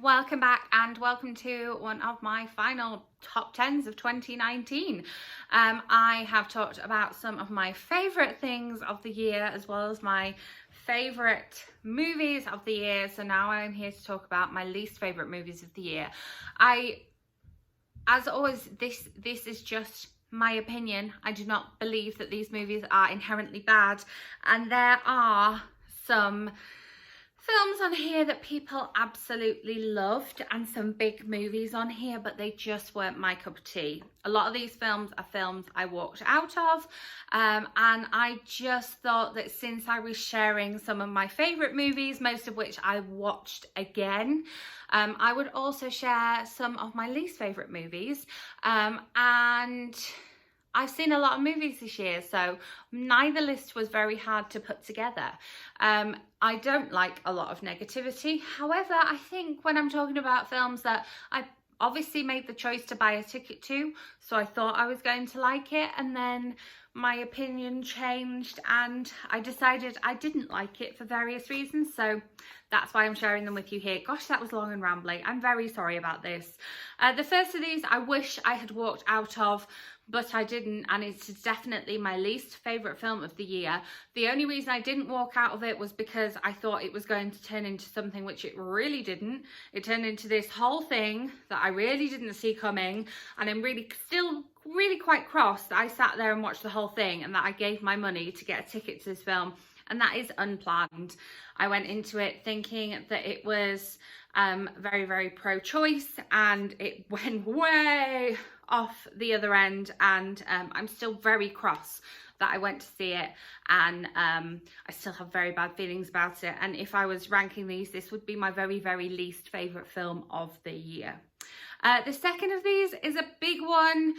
welcome back and welcome to one of my final top 10s of 2019. I have talked about some of my favourite things of the year as well as my favourite movies of the year, so now I'm here to talk about my least favourite movies of the year. As always, this is just my opinion. I do not believe that these movies are inherently bad, and there are some films on here that people absolutely loved and some big movies on here, but they just weren't my cup of tea. A lot of these films are films I walked out of, and I just thought that since I was sharing some of my favourite movies, most of which I watched again, I would also share some of my least favourite movies, and I've seen a lot of movies this year, so neither list was very hard to put together. I don't like a lot of negativity. However, I think when I'm talking about films that I obviously made the choice to buy a ticket to, so I thought I was going to like it, and then my opinion changed and I decided I didn't like it for various reasons, so that's why I'm sharing them with you here. Gosh, that was long and rambling. I'm very sorry about this. The first of these I wish I had walked out of, but I didn't, and it's definitely my least favourite film of the year. The only reason I didn't walk out of it was because I thought it was going to turn into something which it really didn't. It turned into this whole thing that I really didn't see coming, and I'm still really quite cross that I sat there and watched the whole thing and that I gave my money to get a ticket to this film, and that is unplanned. I went into it thinking that it was very, very pro-choice, and it went way off the other end, and I'm still very cross that I went to see it, and I still have very bad feelings about it. And if I was ranking these, this would be my very, very least favourite film of the year. The second of these is a big one,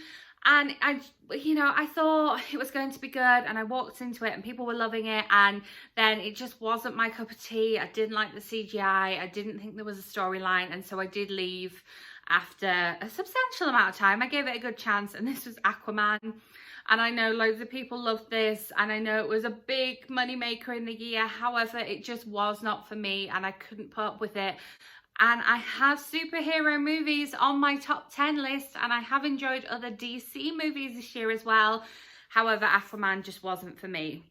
and I thought it was going to be good, and I walked into it and people were loving it, and then it just wasn't my cup of tea. I didn't like the CGI, I didn't think there was a storyline, and so I did leave after a substantial amount of time. I gave it a good chance, and this was Aquaman, and I know loads of people loved this, and I know it was a big money maker in the year. However, it just was not for me, and I couldn't put up with it. And I have superhero movies on my top 10 list, and I have enjoyed other DC movies this year as well. However, Aquaman just wasn't for me.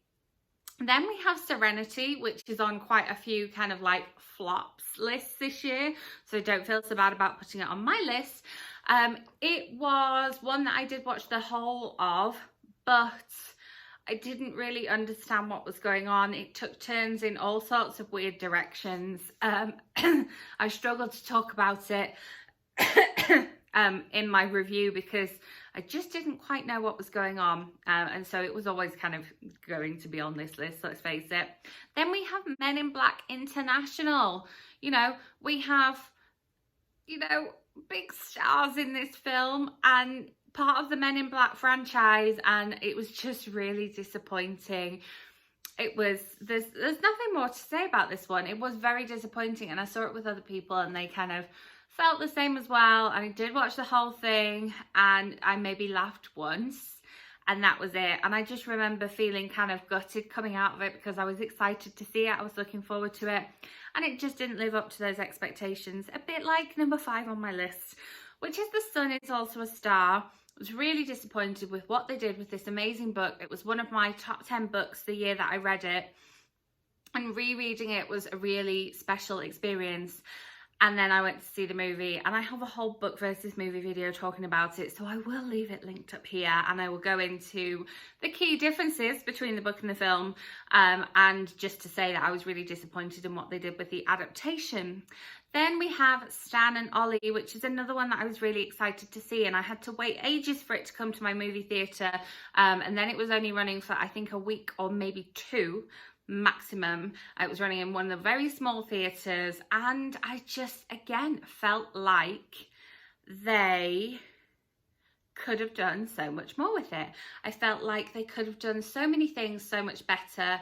Then we have Serenity, which is on quite a few kind of like flops lists this year, so don't feel so bad about putting it on my list. It was one that I did watch the whole of, but I didn't really understand what was going on. It took turns in all sorts of weird directions. I struggled to talk about it in my review because I just didn't quite know what was going on, and so it was always kind of going to be on this list, let's face it. Then we have Men in Black International. We have big stars in this film and part of the Men in Black franchise, and it was just really disappointing. There's nothing more to say about this one. It was very disappointing, and I saw it with other people and they kind of felt the same as well, and I did watch the whole thing and I maybe laughed once, and that was it. And I just remember feeling kind of gutted coming out of it because I was excited to see it, I was looking forward to it, and it just didn't live up to those expectations. A bit like number 5 on my list, which is The Sun Is Also a Star. I was really disappointed with what they did with this amazing book. It was one of my top 10 books the year that I read it, and rereading it was a really special experience. And then I went to see the movie, and I have a whole book versus movie video talking about it, so I will leave it linked up here, and I will go into the key differences between the book and the film, and just to say that I was really disappointed in what they did with the adaptation. Then we have Stan and Ollie, which is another one that I was really excited to see, and I had to wait ages for it to come to my movie theatre, and then it was only running for I think a week or maybe 2 maximum. It was running in one of the very small theatres, and I just again felt like they could have done so much more with it. I felt like they could have done so many things so much better,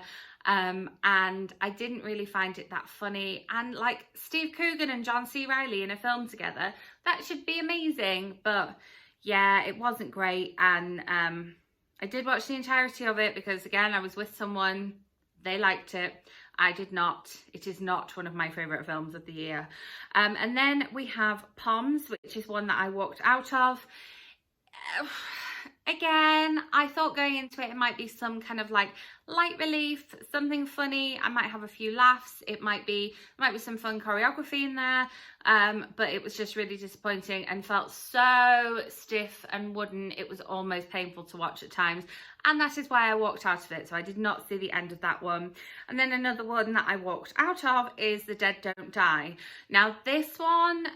and I didn't really find it that funny. And like Steve Coogan and John C. Reilly in a film together, that should be amazing, but yeah, it wasn't great. And I did watch the entirety of it because again I was with someone They liked it. I did not. It is not one of my favourite films of the year. And then we have Poms, which is one that I walked out of. Again, I thought going into it, it might be some kind of like light relief, something funny. I might have a few laughs. It might be some fun choreography in there. But it was just really disappointing and felt so stiff and wooden. It was almost painful to watch at times. And that is why I walked out of it. So I did not see the end of that one. And then another one that I walked out of is The Dead Don't Die. Now this one,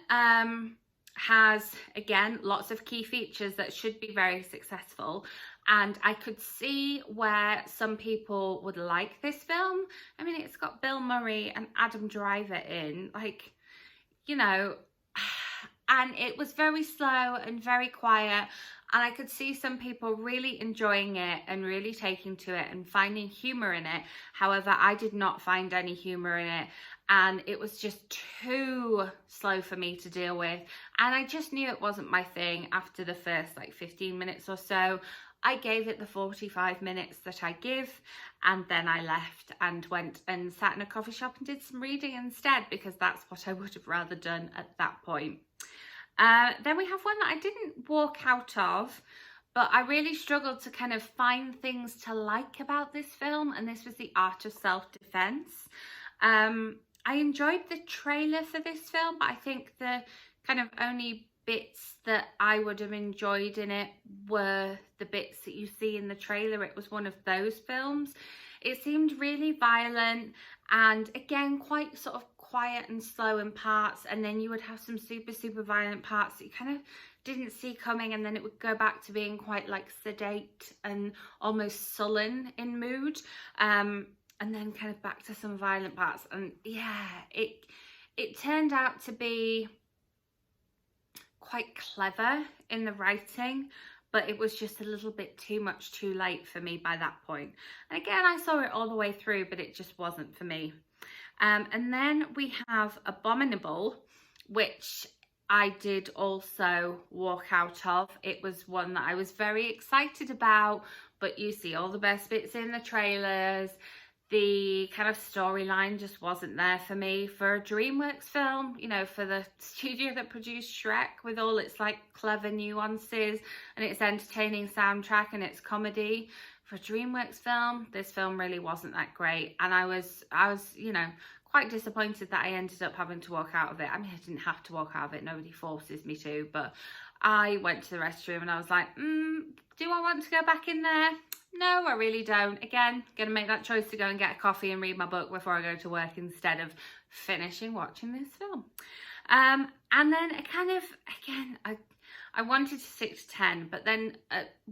has, again, lots of key features that should be very successful, and I could see where some people would like this film. I mean, it's got Bill Murray and Adam Driver in, like, you know, and it was very slow and very quiet, and I could see some people really enjoying it and really taking to it and finding humour in it. However, I did not find any humour in it, and it was just too slow for me to deal with, and I just knew it wasn't my thing after the first like 15 minutes or so. I gave it the 45 minutes that I give, and then I left and went and sat in a coffee shop and did some reading instead, because that's what I would have rather done at that point. Then we have one that I didn't walk out of, but I really struggled to kind of find things to like about this film, and this was The Art of Self-Defense. I enjoyed the trailer for this film, but I think the kind of only bits that I would have enjoyed in it were the bits that you see in the trailer. It was one of those films. It seemed really violent, and again, quite sort of quiet and slow in parts, and then you would have some super violent parts that you kind of didn't see coming, and then it would go back to being quite like sedate and almost sullen in mood. And then kind of back to some violent parts. And yeah, it turned out to be quite clever in the writing, but it was just a little bit too much too late for me by that point. And again, I saw it all the way through, but it just wasn't for me. And then we have Abominable, which I did also walk out of. It was one that I was very excited about, but you see all the best bits in the trailers. The kind of storyline just wasn't there for me for a DreamWorks film, you know, for the studio that produced Shrek, with all its like clever nuances and its entertaining soundtrack and its comedy. For a DreamWorks film, this film really wasn't that great, and I was, you know, quite disappointed that I ended up having to walk out of it. I mean, I didn't have to walk out of it, nobody forces me to, but I went to the restroom and I was like, do I want to go back in there? No, I really don't. Again, gonna make that choice to go and get a coffee and read my book before I go to work instead of finishing watching this film. And then I kind of, again, I wanted to stick to 10, but then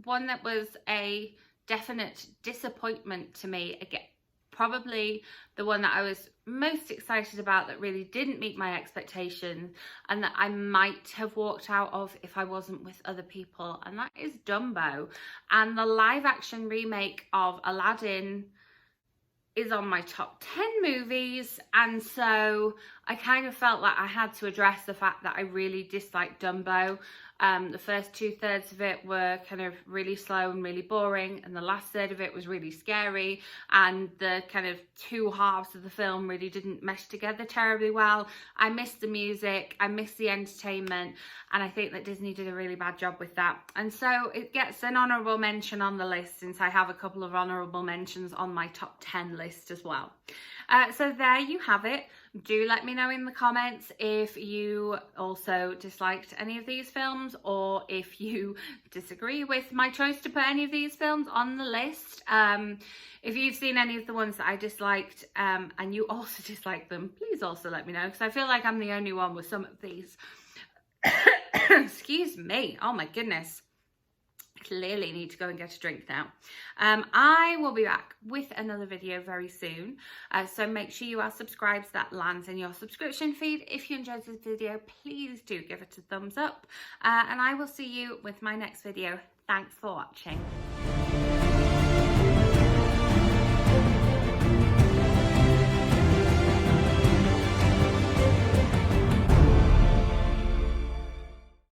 one that was a definite disappointment to me, again, probably the one that I was most excited about that really didn't meet my expectations, and that I might have walked out of if I wasn't with other people, and that is Dumbo. And the live action remake of Aladdin is on my top 10 movies, and so I kind of felt like I had to address the fact that I really disliked Dumbo. The first 2/3 of it were kind of really slow and really boring, and the last third of it was really scary, and the kind of two halves of the film really didn't mesh together terribly well. I missed the music, I missed the entertainment, and I think that Disney did a really bad job with that. And so it gets an honourable mention on the list, since I have a couple of honourable mentions on my top 10 list as well. So there you have it. Do let me know in the comments if you also disliked any of these films, or if you disagree with my choice to put any of these films on the list. If you've seen any of the ones that I disliked and you also dislike them, please also let me know, because I feel like I'm the only one with some of these. Excuse me. Oh my goodness. Clearly need to go and get a drink now. I will be back with another video very soon, so make sure you are subscribed so that lands in your subscription feed. If you enjoyed this video, please do give it a thumbs up, and I will see you with my next video. Thanks for watching.